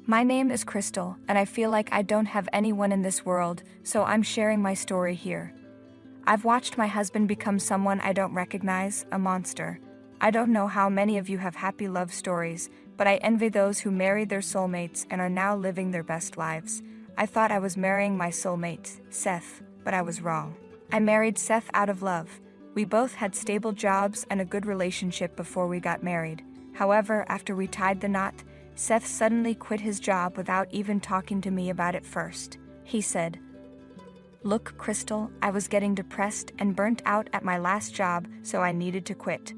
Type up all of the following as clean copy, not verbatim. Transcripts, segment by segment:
My name is Crystal, and I feel like I don't have anyone in this world, so I'm sharing my story here. I've watched my husband become someone I don't recognize, a monster. I don't know how many of you have happy love stories, but I envy those who married their soulmates and are now living their best lives. I thought I was marrying my soulmate, Seth, but I was wrong. I married Seth out of love. We both had stable jobs and a good relationship before we got married. However, after we tied the knot, Seth suddenly quit his job without even talking to me about it first. He said, "Look, Crystal, I was getting depressed and burnt out at my last job, so I needed to quit.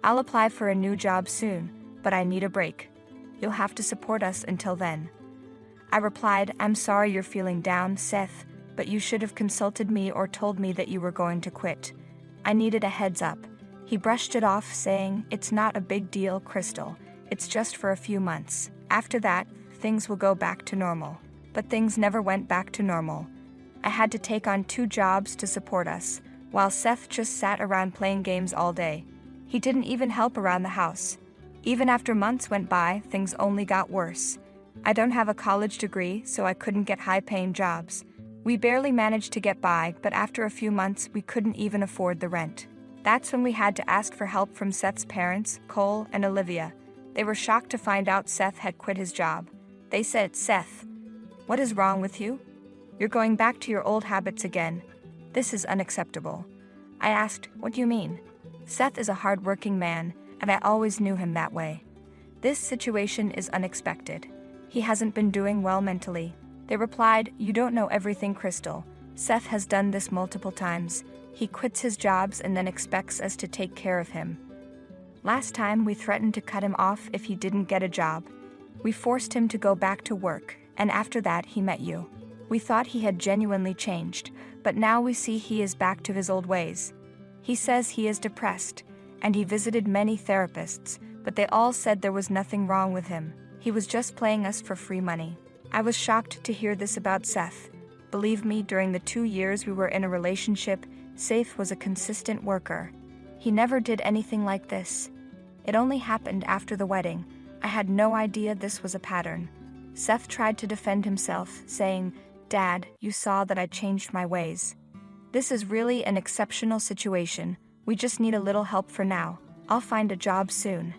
I'll apply for a new job soon, but I need a break. You'll have to support us until then." I replied, "I'm sorry you're feeling down, Seth, but you should have consulted me or told me that you were going to quit. I needed a heads up." He brushed it off, saying, "It's not a big deal, Crystal. It's just for a few months. After that, things will go back to normal." But things never went back to normal. I had to take on 2 jobs to support us, while Seth just sat around playing games all day. He didn't even help around the house. Even after months went by, things only got worse. I don't have a college degree, so I couldn't get high-paying jobs. We barely managed to get by, but after a few months, we couldn't even afford the rent. That's when we had to ask for help from Seth's parents, Cole and Olivia. They were shocked to find out Seth had quit his job. They said, "Seth, what is wrong with you? You're going back to your old habits again. This is unacceptable." I asked, "What do you mean?" Seth is a hard-working man, and I always knew him that way. This situation is unexpected. He hasn't been doing well mentally. They replied, "You don't know everything, Crystal. Seth has done this multiple times. He quits his jobs and then expects us to take care of him. Last time, we threatened to cut him off if he didn't get a job. We forced him to go back to work, and after that he met you. We thought he had genuinely changed, but now we see he is back to his old ways. He says he is depressed, and he visited many therapists, but they all said there was nothing wrong with him. He was just playing us for free money." I was shocked to hear this about Seth. Believe me, during the 2 years we were in a relationship, Seth was a consistent worker. He never did anything like this. It only happened after the wedding. I had no idea this was a pattern. Seth tried to defend himself, saying, "Dad, you saw that I changed my ways. This is really an exceptional situation. We just need a little help for now. I'll find a job soon."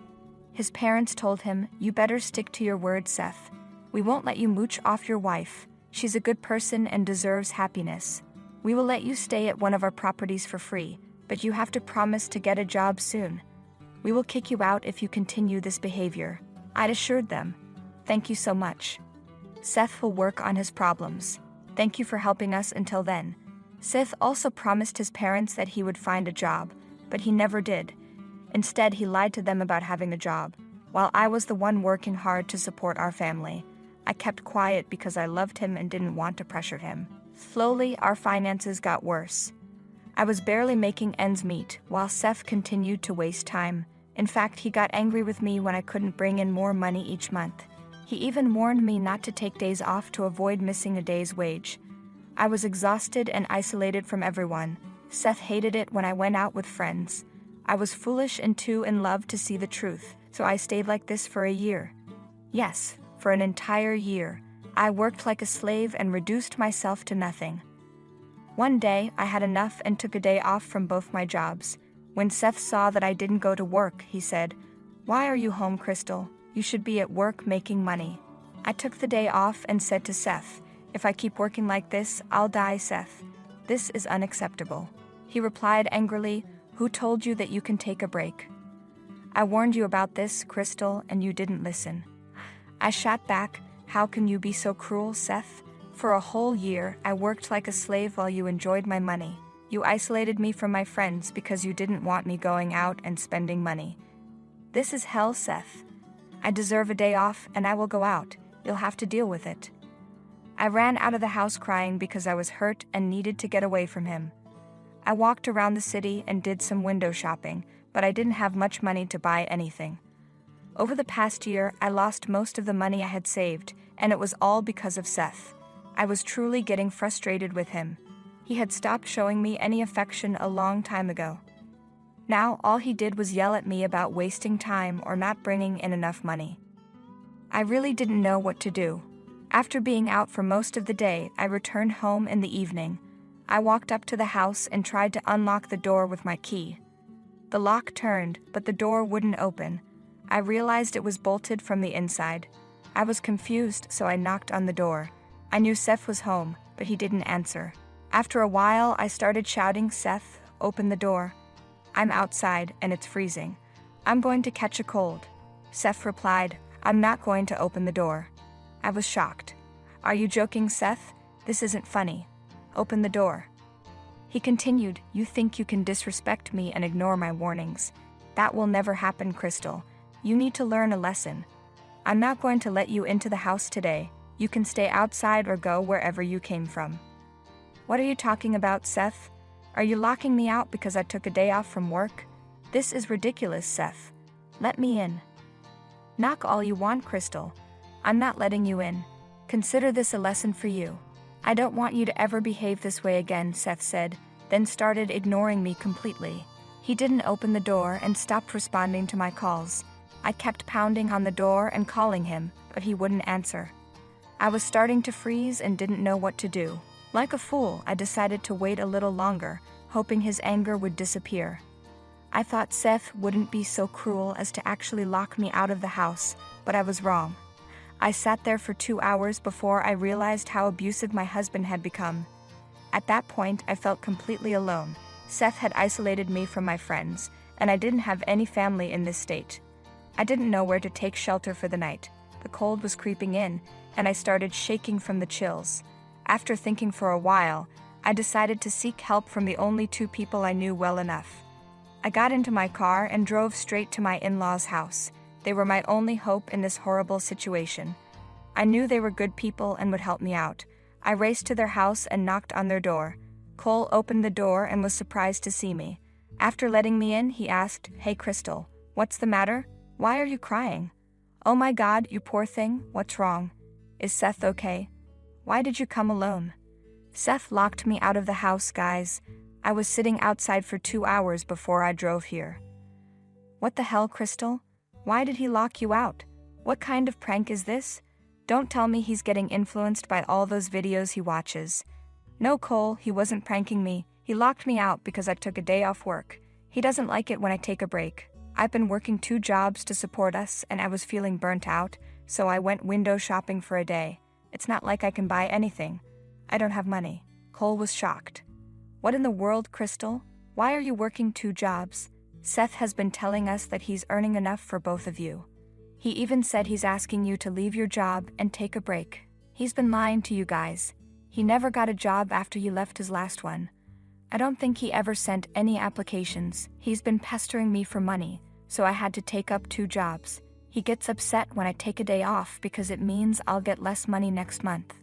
His parents told him, "You better stick to your word, Seth. We won't let you mooch off your wife. She's a good person and deserves happiness. We will let you stay at one of our properties for free, but you have to promise to get a job soon. We will kick you out if you continue this behavior." I'd assured them, "Thank you so much. Seth will work on his problems. Thank you for helping us until then." Seth also promised his parents that he would find a job, but he never did. Instead, he lied to them about having a job, while I was the one working hard to support our family. I kept quiet because I loved him and didn't want to pressure him. Slowly, our finances got worse. I was barely making ends meet, while Seth continued to waste time. In fact, he got angry with me when I couldn't bring in more money each month. He even warned me not to take days off to avoid missing a day's wage. I was exhausted and isolated from everyone. Seth hated it when I went out with friends. I was foolish and too in love to see the truth, so I stayed like this for a year. Yes, for an entire year. I worked like a slave and reduced myself to nothing. One day, I had enough and took a day off from both my jobs. When Seth saw that I didn't go to work, he said, "Why are you home, Crystal? You should be at work making money." I took the day off and said to Seth, "If I keep working like this, I'll die, Seth. This is unacceptable." He replied angrily, "Who told you that you can take a break? I warned you about this, Crystal, and you didn't listen." I shot back, "How can you be so cruel, Seth? For a whole year, I worked like a slave while you enjoyed my money. You isolated me from my friends because you didn't want me going out and spending money. This is hell, Seth. I deserve a day off and I will go out. You'll have to deal with it." I ran out of the house crying because I was hurt and needed to get away from him. I walked around the city and did some window shopping, but I didn't have much money to buy anything. Over the past year, I lost most of the money I had saved, and it was all because of Seth. I was truly getting frustrated with him. He had stopped showing me any affection a long time ago. Now, all he did was yell at me about wasting time or not bringing in enough money. I really didn't know what to do. After being out for most of the day, I returned home in the evening. I walked up to the house and tried to unlock the door with my key. The lock turned, but the door wouldn't open. I realized it was bolted from the inside. I was confused, so I knocked on the door. I knew Seth was home, but he didn't answer. After a while, I started shouting, "Seth, open the door. I'm outside and it's freezing. I'm going to catch a cold." Seth replied, "I'm not going to open the door." I was shocked. "Are you joking, Seth? This isn't funny. Open the door." He continued, "You think you can disrespect me and ignore my warnings? That will never happen, Crystal. You need to learn a lesson. I'm not going to let you into the house today. You can stay outside or go wherever you came from." "What are you talking about, Seth? Are you locking me out because I took a day off from work? This is ridiculous, Seth. Let me in." "Knock all you want, Crystal. I'm not letting you in. Consider this a lesson for you. I don't want you to ever behave this way again," Seth said, then started ignoring me completely. He didn't open the door and stopped responding to my calls. I kept pounding on the door and calling him, but he wouldn't answer. I was starting to freeze and didn't know what to do. Like a fool, I decided to wait a little longer, hoping his anger would disappear. I thought Seth wouldn't be so cruel as to actually lock me out of the house, but I was wrong. I sat there for 2 hours before I realized how abusive my husband had become. At that point, I felt completely alone. Seth had isolated me from my friends, and I didn't have any family in this state. I didn't know where to take shelter for the night. The cold was creeping in, and I started shaking from the chills. After thinking for a while, I decided to seek help from the only 2 people I knew well enough. I got into my car and drove straight to my in-laws' house. They were my only hope in this horrible situation. I knew they were good people and would help me out. I raced to their house and knocked on their door. Cole opened the door and was surprised to see me. After letting me in, he asked, "Hey, Crystal, what's the matter? Why are you crying? Oh my God, you poor thing, what's wrong? Is Seth okay? Why did you come alone?" "Seth locked me out of the house, guys. I was sitting outside for 2 hours before I drove here." "What the hell, Crystal? Why did he lock you out? What kind of prank is this? Don't tell me he's getting influenced by all those videos he watches." "No, Cole, he wasn't pranking me. He locked me out because I took a day off work. He doesn't like it when I take a break. I've been working 2 jobs to support us and I was feeling burnt out, so I went window shopping for a day. It's not like I can buy anything. I don't have money." Cole was shocked. "What in the world, Crystal? Why are you working 2 jobs? Seth has been telling us that he's earning enough for both of you. He even said he's asking you to leave your job and take a break. He's been lying to you guys. He never got a job after he left his last one. I don't think he ever sent any applications. He's been pestering me for money, so I had to take up 2 jobs. He gets upset when I take a day off because it means I'll get less money next month."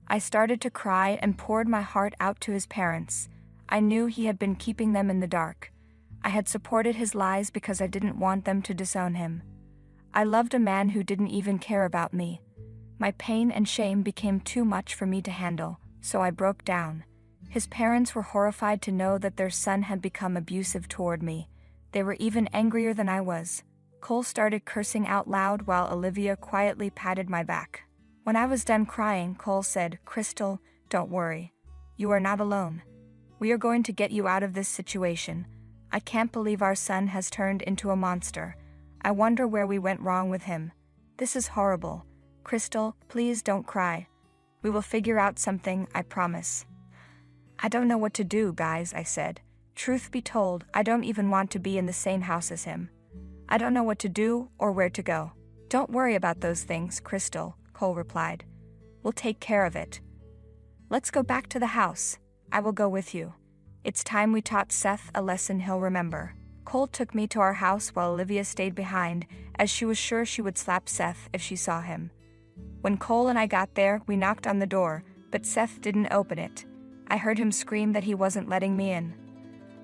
I started to cry and poured my heart out to his parents. I knew he had been keeping them in the dark. I had supported his lies because I didn't want them to disown him. I loved a man who didn't even care about me. My pain and shame became too much for me to handle, so I broke down. His parents were horrified to know that their son had become abusive toward me. They were even angrier than I was. Cole started cursing out loud while Olivia quietly patted my back. When I was done crying, Cole said, "Crystal, don't worry. You are not alone. We are going to get you out of this situation. I can't believe our son has turned into a monster. I wonder where we went wrong with him. This is horrible. Crystal, please don't cry. We will figure out something, I promise." "I don't know what to do, guys," I said. "Truth be told, I don't even want to be in the same house as him. I don't know what to do or where to go." "Don't worry about those things, Crystal," Cole replied. "We'll take care of it. Let's go back to the house. I will go with you. It's time we taught Seth a lesson he'll remember." Cole took me to our house while Olivia stayed behind, as she was sure she would slap Seth if she saw him. When Cole and I got there, we knocked on the door, but Seth didn't open it. I heard him scream that he wasn't letting me in.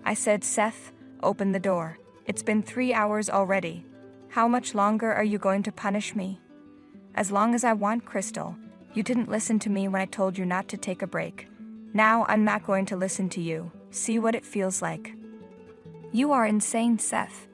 I said, "Seth, open the door. It's been 3 hours already. How much longer are you going to punish me?" "As long as I want, Crystal. You didn't listen to me when I told you not to take a break. Now I'm not going to listen to you. See what it feels like." "You are insane, Seth.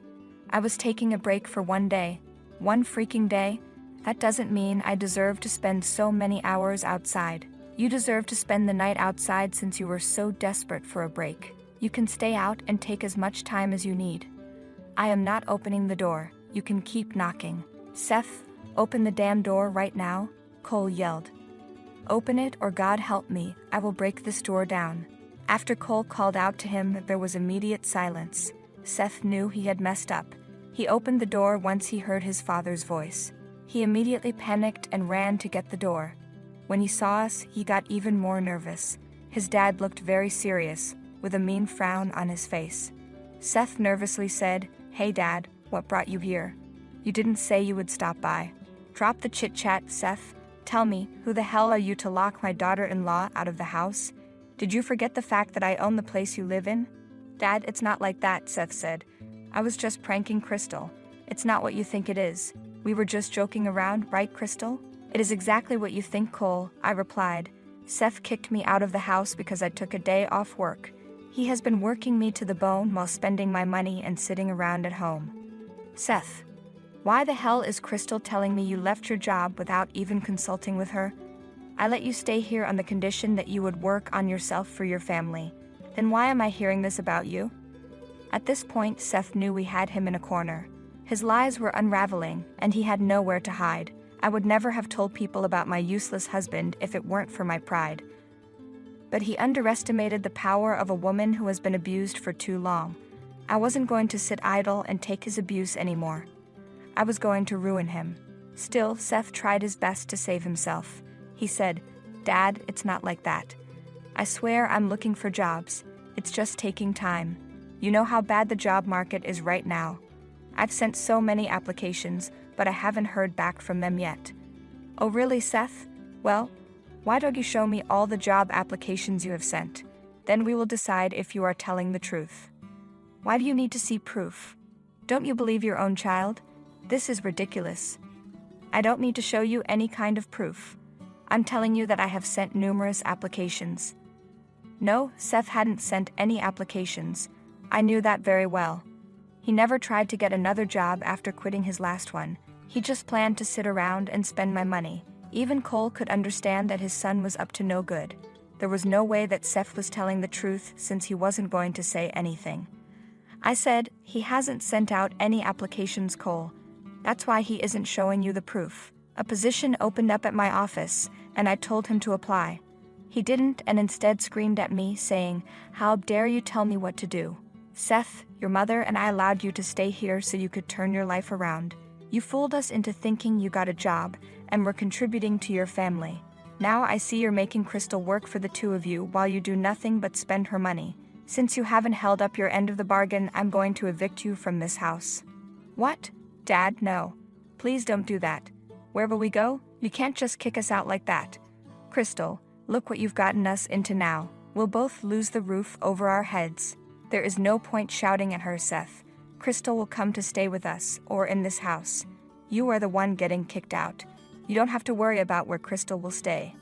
I was taking a break for 1 day. 1 freaking day. That doesn't mean I deserve to spend so many hours outside. You deserve to spend the night outside since you were so desperate for a break. You can stay out and take as much time as you need. I am not opening the door. You can keep knocking. Seth, open the damn door right now, Cole yelled. Open it or God help me, I will break this door down. After Cole called out to him, there was immediate silence. Seth knew he had messed up. He opened the door once he heard his father's voice. He immediately panicked and ran to get the door. When he saw us, he got even more nervous. His dad looked very serious, with a mean frown on his face. Seth nervously said, "Hey Dad, what brought you here? You didn't say you would stop by." "Drop the chit-chat, Seth. Tell me, who the hell are you to lock my daughter-in-law out of the house? Did you forget the fact that I own the place you live in?" "Dad, it's not like that," Seth said. "I was just pranking Crystal. It's not what you think it is. We were just joking around, right, Crystal?" "It is exactly what you think, Cole," I replied. "Seth kicked me out of the house because I took a day off work. He has been working me to the bone while spending my money and sitting around at home." "Seth, why the hell is Crystal telling me you left your job without even consulting with her? I let you stay here on the condition that you would work on yourself for your family. Then why am I hearing this about you?" At this point, Seth knew we had him in a corner. His lies were unraveling, and he had nowhere to hide. I would never have told people about my useless husband if it weren't for my pride. But he underestimated the power of a woman who has been abused for too long. I wasn't going to sit idle and take his abuse anymore. I was going to ruin him. Still, Seth tried his best to save himself. He said, "Dad, it's not like that. I swear I'm looking for jobs. It's just taking time. You know how bad the job market is right now. I've sent so many applications, but I haven't heard back from them yet." "Oh really, Seth? Well, why don't you show me all the job applications you have sent? Then we will decide if you are telling the truth." "Why do you need to see proof? Don't you believe your own child? This is ridiculous." "I don't need to show you any kind of proof. I'm telling you that I have sent numerous applications." No, Seth hadn't sent any applications. I knew that very well. He never tried to get another job after quitting his last one. He just planned to sit around and spend my money. Even Cole could understand that his son was up to no good. There was no way that Seth was telling the truth since he wasn't going to say anything. I said, "He hasn't sent out any applications, Cole. That's why he isn't showing you the proof." A position opened up at my office, and I told him to apply. He didn't and instead screamed at me, saying, "How dare you tell me what to do? Seth, your mother and I allowed you to stay here so you could turn your life around. You fooled us into thinking you got a job and were contributing to your family. Now I see you're making Crystal work for the two of you while you do nothing but spend her money. Since you haven't held up your end of the bargain, I'm going to evict you from this house." "What? Dad, no. Please don't do that. Where will we go? You can't just kick us out like that. Crystal, look what you've gotten us into now. We'll both lose the roof over our heads." "There is no point shouting at her, Seth. Crystal will come to stay with us, or in this house. You are the one getting kicked out. You don't have to worry about where Crystal will stay."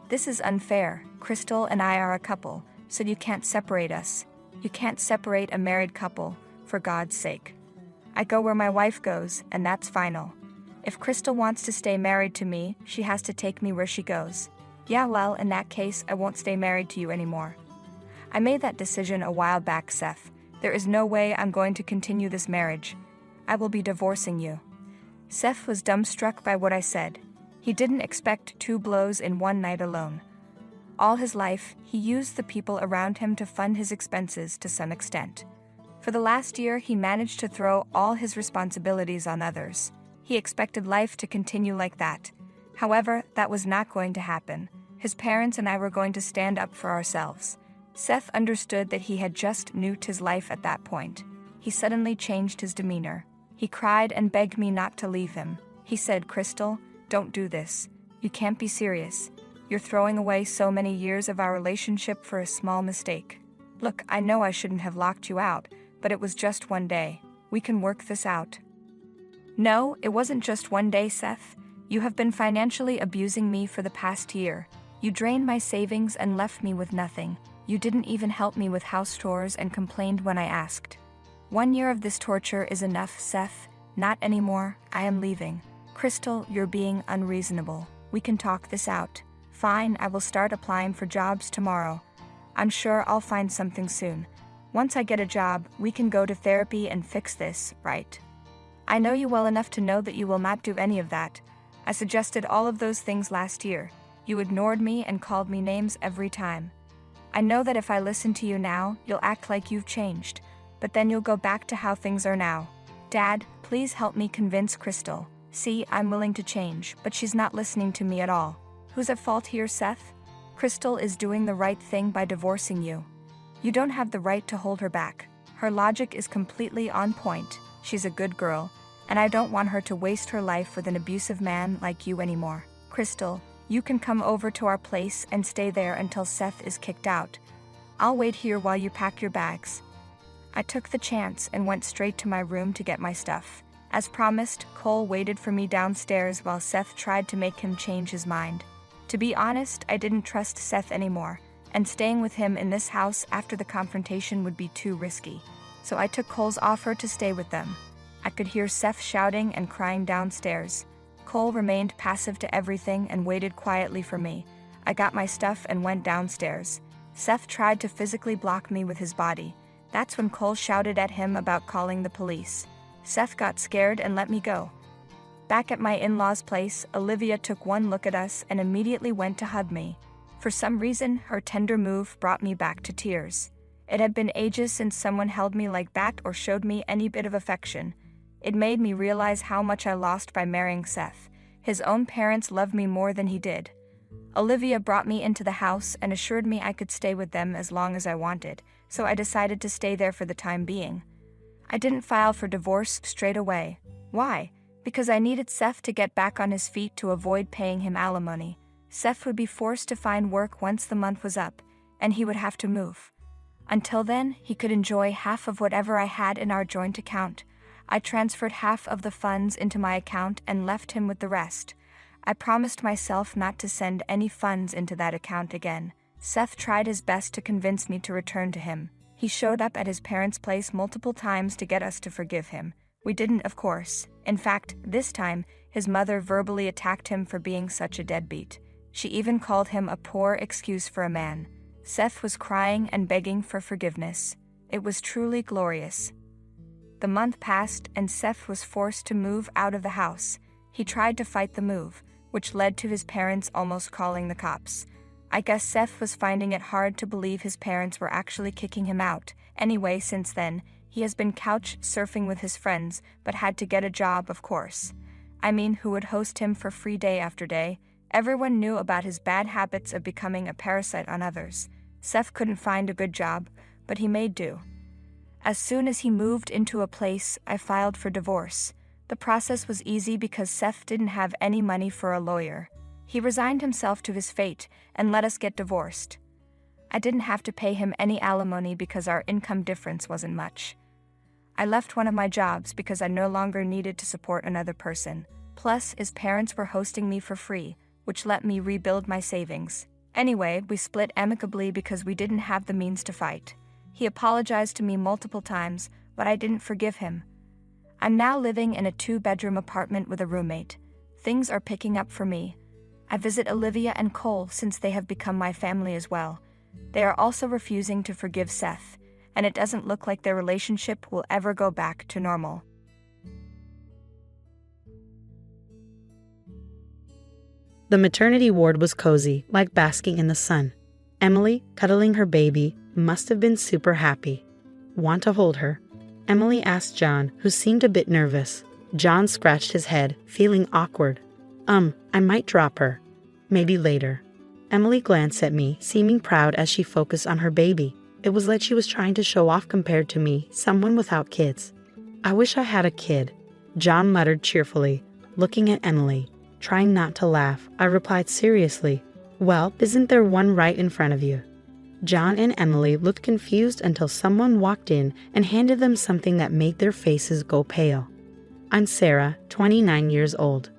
"This is unfair. Crystal and I are a couple, so you can't separate us. You can't separate a married couple, for God's sake. I go where my wife goes, and that's final. If Crystal wants to stay married to me, she has to take me where she goes." "Yeah, well, in that case, I won't stay married to you anymore." "I made that decision a while back, Seth. There is no way I'm going to continue this marriage. I will be divorcing you." Seth was dumbstruck by what I said. He didn't expect 2 blows in one night alone. All his life, he used the people around him to fund his expenses to some extent. For the last year, he managed to throw all his responsibilities on others. He expected life to continue like that. However, that was not going to happen. His parents and I were going to stand up for ourselves. Seth understood that he had just nuked his life at that point. He suddenly changed his demeanor. He cried and begged me not to leave him. He said, "Crystal, don't do this. You can't be serious. You're throwing away so many years of our relationship for a small mistake. Look, I know I shouldn't have locked you out, but it was just one day. We can work this out." "No, it wasn't just one day, Seth. You have been financially abusing me for the past year. You drained my savings and left me with nothing. You didn't even help me with house chores and complained when I asked. 1 year of this torture is enough, Seth. Not anymore. I am leaving." Crystal, you're being unreasonable. We can talk this out. Fine, I will start applying for jobs tomorrow. I'm sure I'll find something soon. Once I get a job, we can go to therapy and fix this, right? I know you well enough to know that you will not do any of that. I suggested all of those things last year. You ignored me and called me names every time. I know that if I listen to you now, you'll act like you've changed, but then you'll go back to how things are now. Dad, please help me convince Crystal. See, I'm willing to change, but she's not listening to me at all. Who's at fault here, Seth? Crystal is doing the right thing by divorcing you. You don't have the right to hold her back. Her logic is completely on point. She's a good girl, and I don't want her to waste her life with an abusive man like you anymore. Crystal, you can come over to our place and stay there until Seth is kicked out. I'll wait here while you pack your bags. I took the chance and went straight to my room to get my stuff. As promised, Cole waited for me downstairs while Seth tried to make him change his mind. To be honest, I didn't trust Seth anymore, and staying with him in this house after the confrontation would be too risky. So I took Cole's offer to stay with them. I could hear Seth shouting and crying downstairs. Cole remained passive to everything and waited quietly for me. I got my stuff and went downstairs. Seth tried to physically block me with his body. That's when Cole shouted at him about calling the police. Seth got scared and let me go. Back at my in-laws' place, Olivia took one look at us and immediately went to hug me. For some reason, her tender move brought me back to tears. It had been ages since someone held me like that or showed me any bit of affection. It made me realize how much I lost by marrying Seth. His own parents loved me more than he did. Olivia brought me into the house and assured me I could stay with them as long as I wanted, so I decided to stay there for the time being. I didn't file for divorce straight away. Why? Because I needed Seth to get back on his feet to avoid paying him alimony. Seth would be forced to find work once the month was up, and he would have to move. Until then, he could enjoy half of whatever I had in our joint account. I transferred half of the funds into my account and left him with the rest. I promised myself not to send any funds into that account again. Seth tried his best to convince me to return to him. He showed up at his parents' place multiple times to get us to forgive him. We didn't, of course. In fact, this time, his mother verbally attacked him for being such a deadbeat. She even called him a poor excuse for a man. Seth was crying and begging for forgiveness. It was truly glorious. The month passed and Seth was forced to move out of the house. He tried to fight the move, which led to his parents almost calling the cops. I guess Seth was finding it hard to believe his parents were actually kicking him out. Anyway, since then, he has been couch surfing with his friends, but had to get a job, of course. I mean, who would host him for free day after day? Everyone knew about his bad habits of becoming a parasite on others. Seth couldn't find a good job, but he made do. As soon as he moved into a place, I filed for divorce. The process was easy because Seth didn't have any money for a lawyer. He resigned himself to his fate and let us get divorced. I didn't have to pay him any alimony because our income difference wasn't much. I left one of my jobs because I no longer needed to support another person. Plus, his parents were hosting me for free, which let me rebuild my savings. Anyway, we split amicably because we didn't have the means to fight. He apologized to me multiple times, but I didn't forgive him. I'm now living in a 2-bedroom apartment with a roommate. Things are picking up for me. I visit Olivia and Cole since they have become my family as well. They are also refusing to forgive Seth, and it doesn't look like their relationship will ever go back to normal. The maternity ward was cozy, like basking in the sun. Emily, cuddling her baby, must have been super happy. Want to hold her? Emily asked John, who seemed a bit nervous. John scratched his head, feeling awkward. I might drop her. Maybe later. Emily glanced at me, seeming proud as she focused on her baby. It was like she was trying to show off compared to me, someone without kids. I wish I had a kid, John muttered cheerfully, looking at Emily. Trying not to laugh, I replied seriously, "Well, isn't there one right in front of you?" John and Emily looked confused until someone walked in and handed them something that made their faces go pale. I'm Sarah, 29 years old.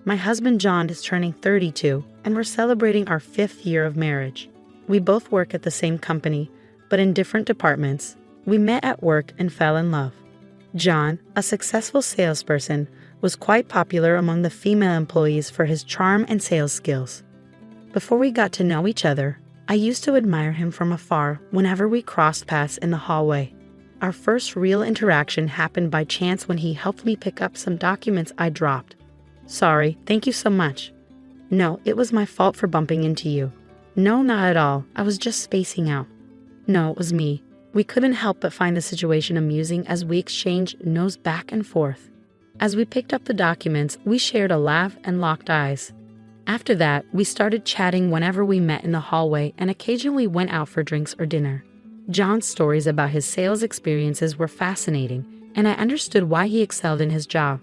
My husband John is turning 32, and we're celebrating our 5th year of marriage. We both work at the same company, but in different departments. We met at work and fell in love. John, a successful salesperson, was quite popular among the female employees for his charm and sales skills. Before we got to know each other, I used to admire him from afar whenever we crossed paths in the hallway. Our first real interaction happened by chance when he helped me pick up some documents I dropped. Sorry, thank you so much. No, it was my fault for bumping into you. No, not at all. I was just spacing out. No, it was me. We couldn't help but find the situation amusing as we exchanged nods back and forth. As we picked up the documents, we shared a laugh and locked eyes. After that, we started chatting whenever we met in the hallway and occasionally went out for drinks or dinner. John's stories about his sales experiences were fascinating, and I understood why he excelled in his job.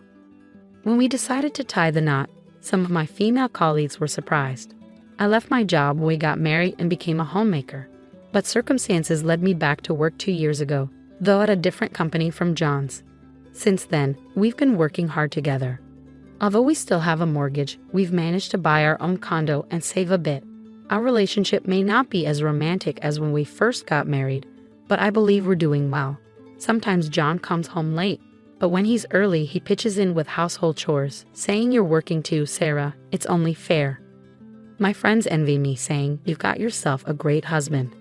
When we decided to tie the knot, some of my female colleagues were surprised. I left my job when we got married and became a homemaker, but circumstances led me back to work 2 years ago, though at a different company from John's. Since then, we've been working hard together. Although we still have a mortgage, we've managed to buy our own condo and save a bit. Our relationship may not be as romantic as when we first got married, but I believe we're doing well. Sometimes John comes home late, but when he's early, he pitches in with household chores, saying, "You're working too, Sarah. It's only fair." My friends envy me, saying, "You've got yourself a great husband."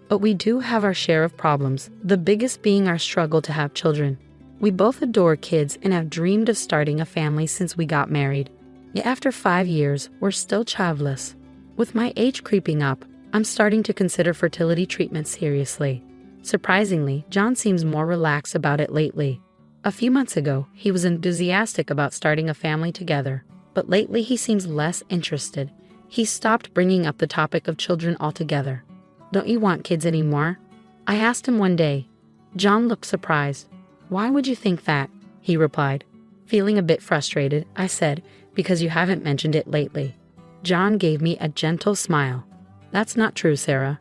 But we do have our share of problems, the biggest being our struggle to have children. We both adore kids and have dreamed of starting a family since we got married. Yet after 5 years, we're still childless. With my age creeping up, I'm starting to consider fertility treatment seriously. Surprisingly, John seems more relaxed about it lately. A few months ago, he was enthusiastic about starting a family together, but lately he seems less interested. He stopped bringing up the topic of children altogether. "Don't you want kids anymore?" I asked him one day. John looked surprised. "Why would you think that?" he replied. Feeling a bit frustrated, I said, "Because you haven't mentioned it lately." John gave me a gentle smile. "That's not true, Sarah.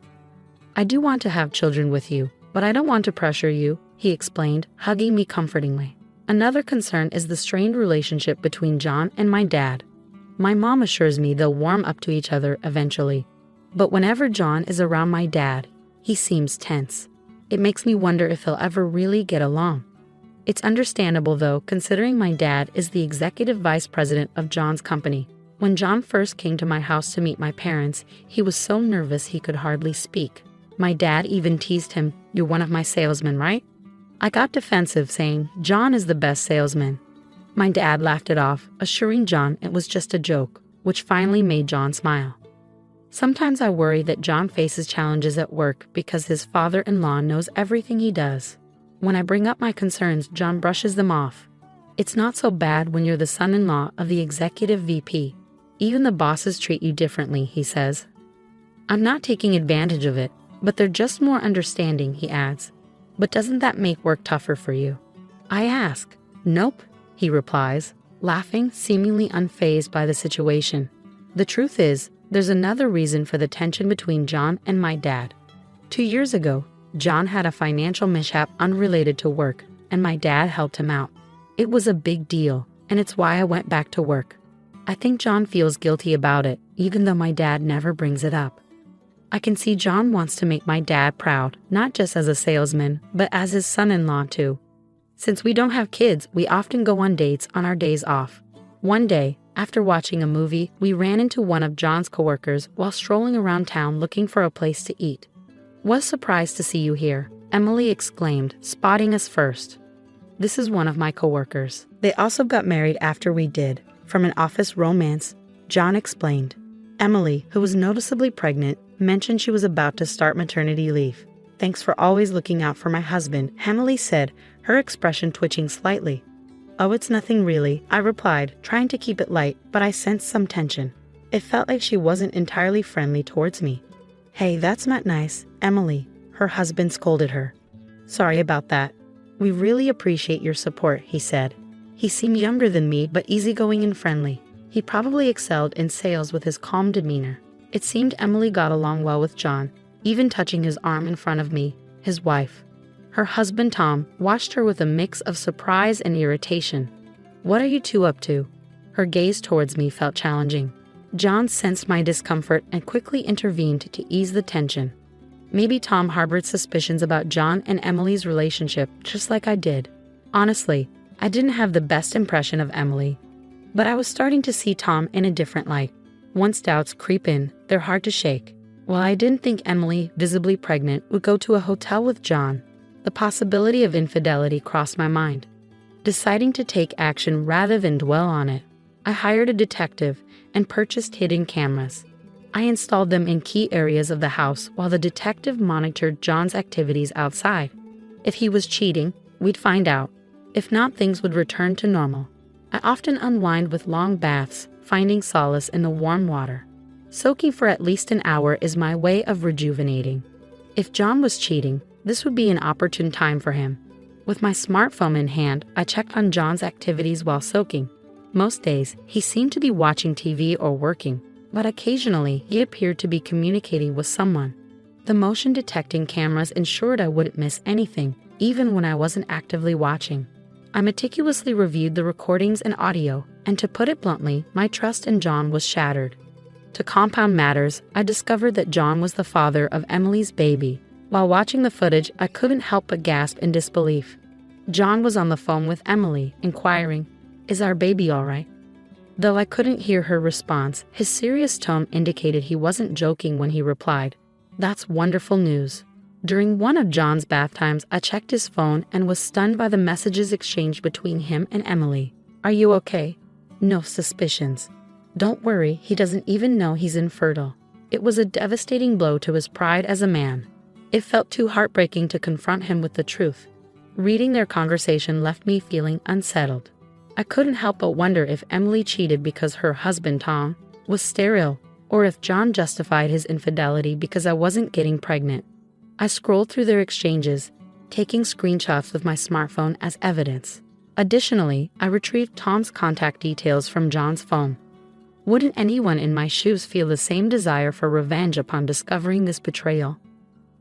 I do want to have children with you, but I don't want to pressure you," he explained, hugging me comfortingly. Another concern is the strained relationship between John and my dad. My mom assures me they'll warm up to each other eventually. But whenever John is around my dad, he seems tense. It makes me wonder if he'll ever really get along. It's understandable though, considering my dad is the executive vice president of John's company. When John first came to my house to meet my parents, he was so nervous he could hardly speak. My dad even teased him, "You're one of my salesmen, right?" I got defensive, saying, "John is the best salesman." My dad laughed it off, assuring John it was just a joke, which finally made John smile. Sometimes I worry that John faces challenges at work because his father-in-law knows everything he does. When I bring up my concerns, John brushes them off. "It's not so bad when you're the son-in-law of the executive VP. Even the bosses treat you differently," he says. "I'm not taking advantage of it, but they're just more understanding," he adds. "But doesn't that make work tougher for you?" I ask. "Nope," he replies, laughing, seemingly unfazed by the situation. The truth is, there's another reason for the tension between John and my dad. 2 years ago, John had a financial mishap unrelated to work, and my dad helped him out. It was a big deal, and it's why I went back to work. I think John feels guilty about it, even though my dad never brings it up. I can see John wants to make my dad proud, not just as a salesman, but as his son-in-law too. Since we don't have kids, we often go on dates on our days off. One day, after watching a movie, we ran into one of John's coworkers while strolling around town looking for a place to eat. "Was surprised to see you here," Emily exclaimed, spotting us first. This is one of my coworkers. They also got married after we did, from an office romance, John explained. Emily, who was noticeably pregnant, mentioned she was about to start maternity leave. "Thanks for always looking out for my husband," Emily said, her expression twitching slightly. "Oh, it's nothing really," I replied, trying to keep it light, but I sensed some tension. It felt like she wasn't entirely friendly towards me. "Hey, that's not nice, Emily," her husband scolded her. "Sorry about that. We really appreciate your support," he said. He seemed younger than me, but easygoing and friendly. He probably excelled in sales with his calm demeanor. It seemed Emily got along well with John, even touching his arm in front of me, his wife. Her husband, Tom, watched her with a mix of surprise and irritation. "What are you two up to?" Her gaze towards me felt challenging. John sensed my discomfort and quickly intervened to ease the tension. Maybe Tom harbored suspicions about John and Emily's relationship, just like I did. Honestly, I didn't have the best impression of Emily, but I was starting to see Tom in a different light. Once doubts creep in, they're hard to shake. While I didn't think Emily, visibly pregnant, would go to a hotel with John, the possibility of infidelity crossed my mind. Deciding to take action rather than dwell on it, I hired a detective and purchased hidden cameras. I installed them in key areas of the house while the detective monitored John's activities outside. If he was cheating, we'd find out. If not, things would return to normal. I often unwind with long baths, finding solace in the warm water. Soaking for at least an hour is my way of rejuvenating. If John was cheating, this would be an opportune time for him. With my smartphone in hand, I checked on John's activities while soaking. Most days, he seemed to be watching TV or working, but occasionally he appeared to be communicating with someone. The motion detecting cameras ensured I wouldn't miss anything, even when I wasn't actively watching. I meticulously reviewed the recordings and audio, and to put it bluntly, my trust in John was shattered. To compound matters, I discovered that John was the father of Emily's baby. While watching the footage, I couldn't help but gasp in disbelief. John was on the phone with Emily, inquiring, "Is our baby all right?" Though I couldn't hear her response, his serious tone indicated he wasn't joking when he replied, "That's wonderful news." During one of John's bath times, I checked his phone and was stunned by the messages exchanged between him and Emily. "Are you okay?" "No suspicions." "Don't worry, he doesn't even know he's infertile." It was a devastating blow to his pride as a man. It felt too heartbreaking to confront him with the truth. Reading their conversation left me feeling unsettled. I couldn't help but wonder if Emily cheated because her husband, Tom, was sterile, or if John justified his infidelity because I wasn't getting pregnant. I scrolled through their exchanges, taking screenshots with my smartphone as evidence. Additionally, I retrieved Tom's contact details from John's phone. Wouldn't anyone in my shoes feel the same desire for revenge upon discovering this betrayal?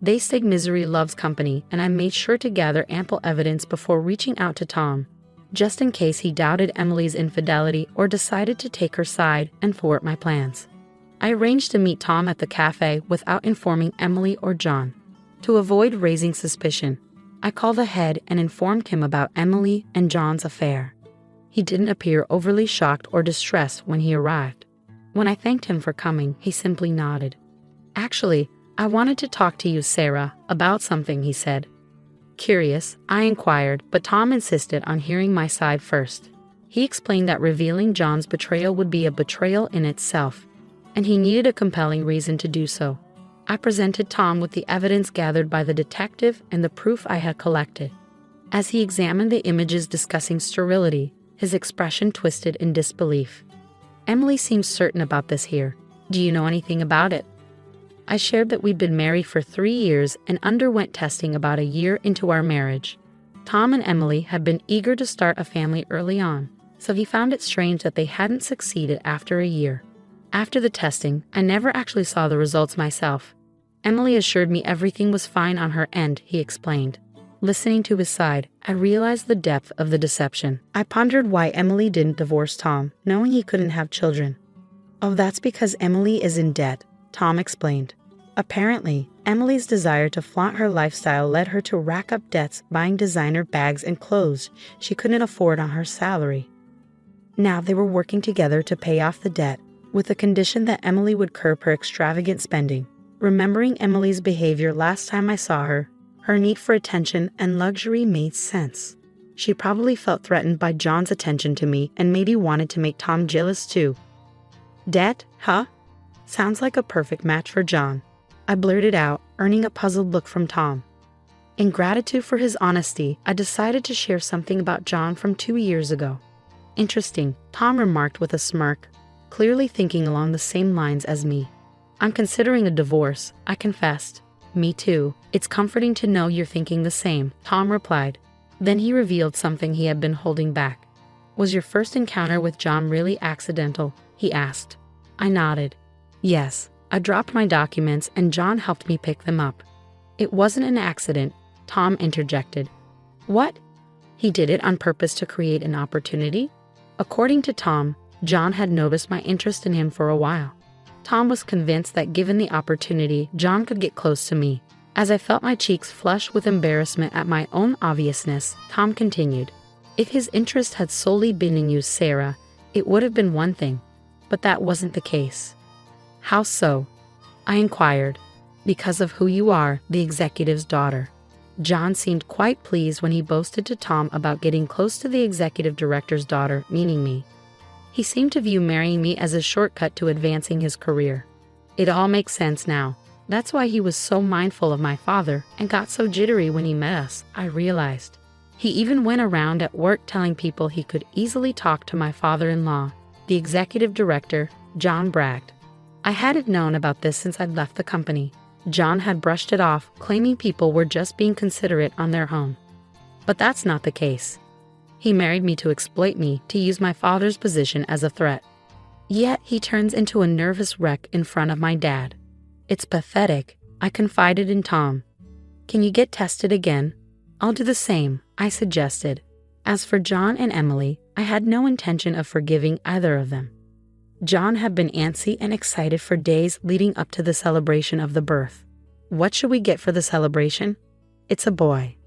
They say misery loves company, and I made sure to gather ample evidence before reaching out to Tom, just in case he doubted Emily's infidelity or decided to take her side and thwart my plans. I arranged to meet Tom at the cafe without informing Emily or John. To avoid raising suspicion, I called ahead and informed him about Emily and John's affair. He didn't appear overly shocked or distressed when he arrived. When I thanked him for coming, he simply nodded. "Actually, I wanted to talk to you, Sarah, about something," he said. Curious, I inquired, but Tom insisted on hearing my side first. He explained that revealing John's betrayal would be a betrayal in itself, and he needed a compelling reason to do so. I presented Tom with the evidence gathered by the detective and the proof I had collected. As he examined the images discussing sterility, his expression twisted in disbelief. "Emily seems certain about this here. Do you know anything about it?" I shared that we'd been married for 3 years and underwent testing about a year into our marriage. Tom and Emily had been eager to start a family early on, so he found it strange that they hadn't succeeded after a year. After the testing, I never actually saw the results myself. Emily assured me everything was fine on her end, he explained. Listening to his side, I realized the depth of the deception. I pondered why Emily didn't divorce Tom, knowing he couldn't have children. "Oh, that's because Emily is in debt," Tom explained. Apparently, Emily's desire to flaunt her lifestyle led her to rack up debts buying designer bags and clothes she couldn't afford on her salary. Now they were working together to pay off the debt, with the condition that Emily would curb her extravagant spending. Remembering Emily's behavior last time I saw her, her need for attention and luxury made sense. She probably felt threatened by John's attention to me and maybe wanted to make Tom jealous too. "Debt, huh? Sounds like a perfect match for John," I blurted out, earning a puzzled look from Tom. In gratitude for his honesty, I decided to share something about John from 2 years ago. "Interesting," Tom remarked with a smirk, clearly thinking along the same lines as me. "I'm considering a divorce," I confessed. "Me too. It's comforting to know you're thinking the same," Tom replied. Then he revealed something he had been holding back. "Was your first encounter with John really accidental?" he asked. I nodded. "Yes. I dropped my documents and John helped me pick them up." "It wasn't an accident," Tom interjected. "What? He did it on purpose to create an opportunity?" According to Tom, John had noticed my interest in him for a while. Tom was convinced that given the opportunity, John could get close to me. As I felt my cheeks flush with embarrassment at my own obviousness, Tom continued. If his interest had solely been in you, Sarah, it would have been one thing, but that wasn't the case. How so? I inquired. Because of who you are, the executive's daughter. John seemed quite pleased when he boasted to Tom about getting close to the executive director's daughter, meaning me. He seemed to view marrying me as a shortcut to advancing his career. It all makes sense now. That's why he was so mindful of my father and got so jittery when he met us, I realized. He even went around at work telling people he could easily talk to my father-in-law, the executive director. John bragged. I hadn't known about this since I'd left the company. John had brushed it off, claiming people were just being considerate on their own. But that's not the case. He married me to exploit me, to use my father's position as a threat. Yet he turns into a nervous wreck in front of my dad. It's pathetic, I confided in Tom. Can you get tested again? I'll do the same, I suggested. As for John and Emily, I had no intention of forgiving either of them. John had been antsy and excited for days leading up to the celebration of the birth. What should we get for the celebration? It's a boy.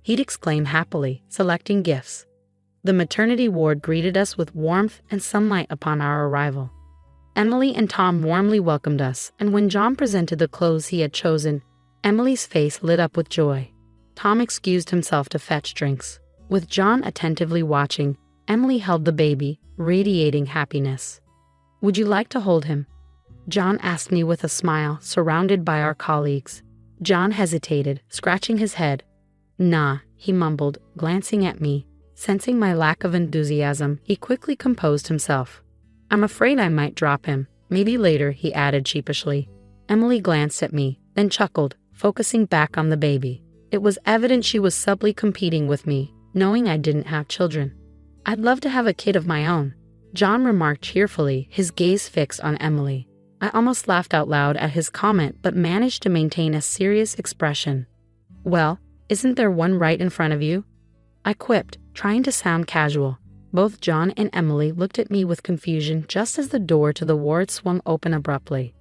He'd exclaim happily, selecting gifts. The maternity ward greeted us with warmth and sunlight upon our arrival. Emily and Tom warmly welcomed us, and when John presented the clothes he had chosen, Emily's face lit up with joy. Tom excused himself to fetch drinks. With John attentively watching, Emily held the baby, radiating happiness. Would you like to hold him? John asked me with a smile, surrounded by our colleagues. John hesitated, scratching his head. Nah, he mumbled, glancing at me. Sensing my lack of enthusiasm, he quickly composed himself. I'm afraid I might drop him. Maybe later, he added sheepishly. Emily glanced at me, then chuckled, focusing back on the baby. It was evident she was subtly competing with me, knowing I didn't have children. I'd love to have a kid of my own, John remarked cheerfully, his gaze fixed on Emily. I almost laughed out loud at his comment but managed to maintain a serious expression. Well, isn't there one right in front of you? I quipped, trying to sound casual. Both John and Emily looked at me with confusion just as the door to the ward swung open abruptly.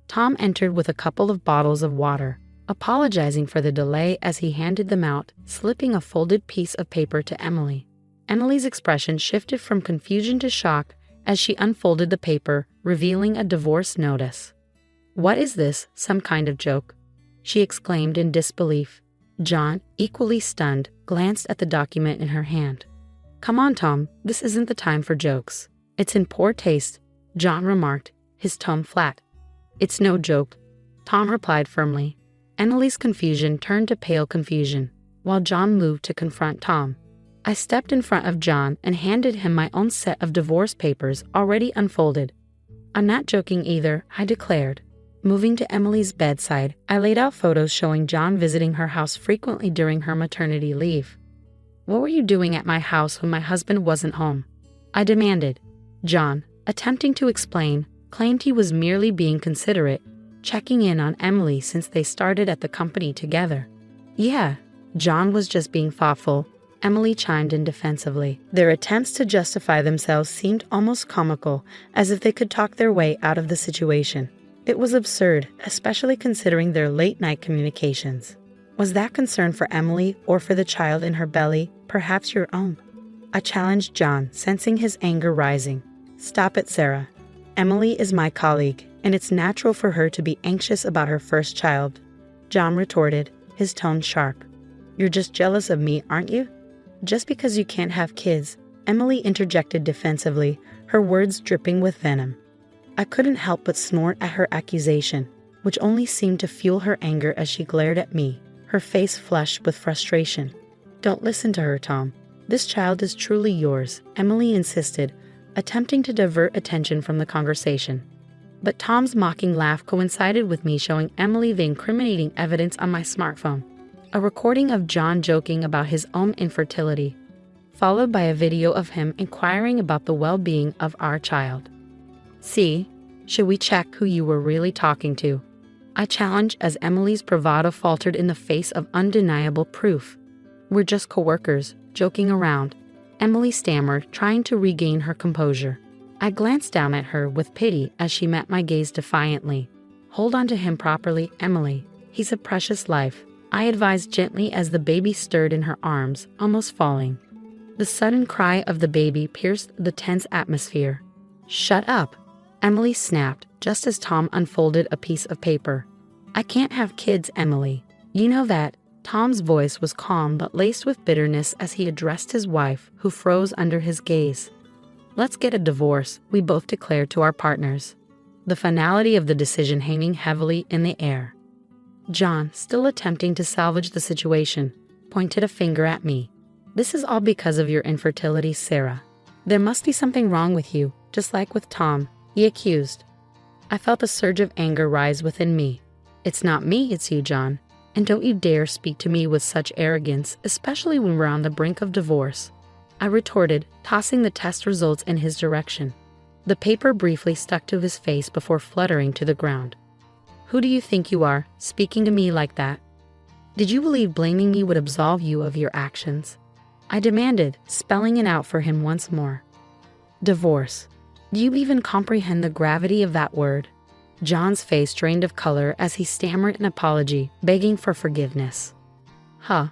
Tom entered with a couple of bottles of water, apologizing for the delay as he handed them out, slipping a folded piece of paper to Emily. Emily's expression shifted from confusion to shock as she unfolded the paper, revealing a divorce notice. What is this, some kind of joke? She exclaimed in disbelief. John, equally stunned, glanced at the document in her hand. Come on, Tom, this isn't the time for jokes. It's in poor taste, John remarked, his tone flat. It's no joke, Tom replied firmly. Emily's confusion turned to pale confusion, while John moved to confront Tom. I stepped in front of John and handed him my own set of divorce papers already unfolded. I'm not joking either, I declared. Moving to Emily's bedside, I laid out photos showing John visiting her house frequently during her maternity leave. What were you doing at my house when my husband wasn't home? I demanded. John, attempting to explain, claimed he was merely being considerate, checking in on Emily since they started at the company together. Yeah, John was just being thoughtful, Emily chimed in defensively. Their attempts to justify themselves seemed almost comical, as if they could talk their way out of the situation. It was absurd, especially considering their late-night communications. Was that concern for Emily or for the child in her belly, perhaps your own? I challenged John, sensing his anger rising. Stop it, Sarah. Emily is my colleague, and it's natural for her to be anxious about her first child. John retorted, his tone sharp. You're just jealous of me, aren't you? Just because you can't have kids, Emily interjected defensively, her words dripping with venom. I couldn't help but snort at her accusation, which only seemed to fuel her anger as she glared at me, her face flushed with frustration. Don't listen to her, Tom. This child is truly yours, Emily insisted, attempting to divert attention from the conversation. But Tom's mocking laugh coincided with me showing Emily the incriminating evidence on my smartphone. A recording of John joking about his own infertility, followed by a video of him inquiring about the well-being of our child. See, should we check who you were really talking to? I challenged as Emily's bravado faltered in the face of undeniable proof. We're just coworkers, joking around, Emily stammered, trying to regain her composure. I glanced down at her with pity as she met my gaze defiantly. Hold on to him properly, Emily. He's a precious life, I advised gently as the baby stirred in her arms, almost falling. The sudden cry of the baby pierced the tense atmosphere. "Shut up," Emily snapped just as Tom unfolded a piece of paper. "I can't have kids, Emily. You know that." Tom's voice was calm but laced with bitterness as he addressed his wife, who froze under his gaze. "Let's get a divorce," we both declared to our partners, the finality of the decision hanging heavily in the air. John, still attempting to salvage the situation, pointed a finger at me. "This is all because of your infertility, Sarah. There must be something wrong with you, just like with Tom," he accused. I felt a surge of anger rise within me. "It's not me, it's you, John. And don't you dare speak to me with such arrogance, especially when we're on the brink of divorce," I retorted, tossing the test results in his direction. The paper briefly stuck to his face before fluttering to the ground. "Who do you think you are, speaking to me like that? Did you believe blaming me would absolve you of your actions?" I demanded, spelling it out for him once more. "Divorce. Do you even comprehend the gravity of that word?" John's face drained of color as he stammered an apology, begging for forgiveness. "Huh."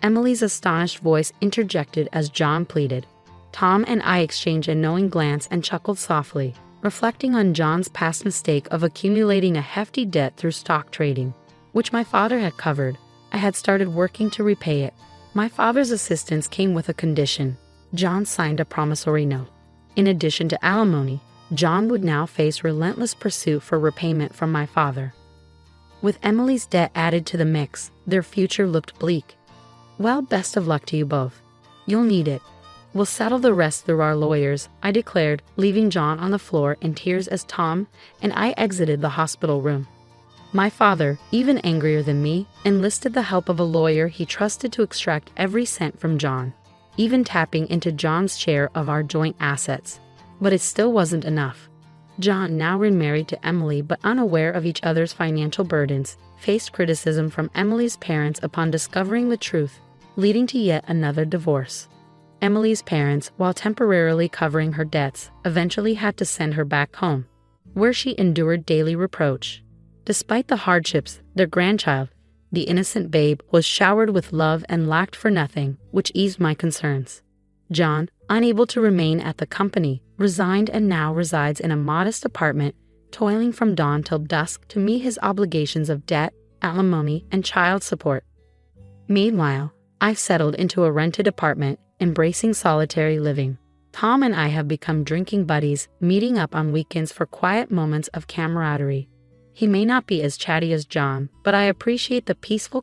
Emily's astonished voice interjected as John pleaded. Tom and I exchanged a knowing glance and chuckled softly, reflecting on John's past mistake of accumulating a hefty debt through stock trading, which my father had covered. I had started working to repay it. My father's assistance came with a condition. John signed a promissory note. In addition to alimony, John would now face relentless pursuit for repayment from my father. With Emily's debt added to the mix, their future looked bleak. "Well, best of luck to you both. You'll need it. We'll settle the rest through our lawyers," I declared, leaving John on the floor in tears as Tom and I exited the hospital room. My father, even angrier than me, enlisted the help of a lawyer he trusted to extract every cent from John, even tapping into John's share of our joint assets. But it still wasn't enough. John, now remarried to Emily but unaware of each other's financial burdens, faced criticism from Emily's parents upon discovering the truth, leading to yet another divorce. Emily's parents, while temporarily covering her debts, eventually had to send her back home, where she endured daily reproach. Despite the hardships, their grandchild, the innocent babe, was showered with love and lacked for nothing, which eased my concerns. John, unable to remain at the company, resigned and now resides in a modest apartment, toiling from dawn till dusk to meet his obligations of debt, alimony, and child support. Meanwhile, I've settled into a rented apartment, embracing solitary living. Tom and I have become drinking buddies, meeting up on weekends for quiet moments of camaraderie. He may not be as chatty as John, but I appreciate the peaceful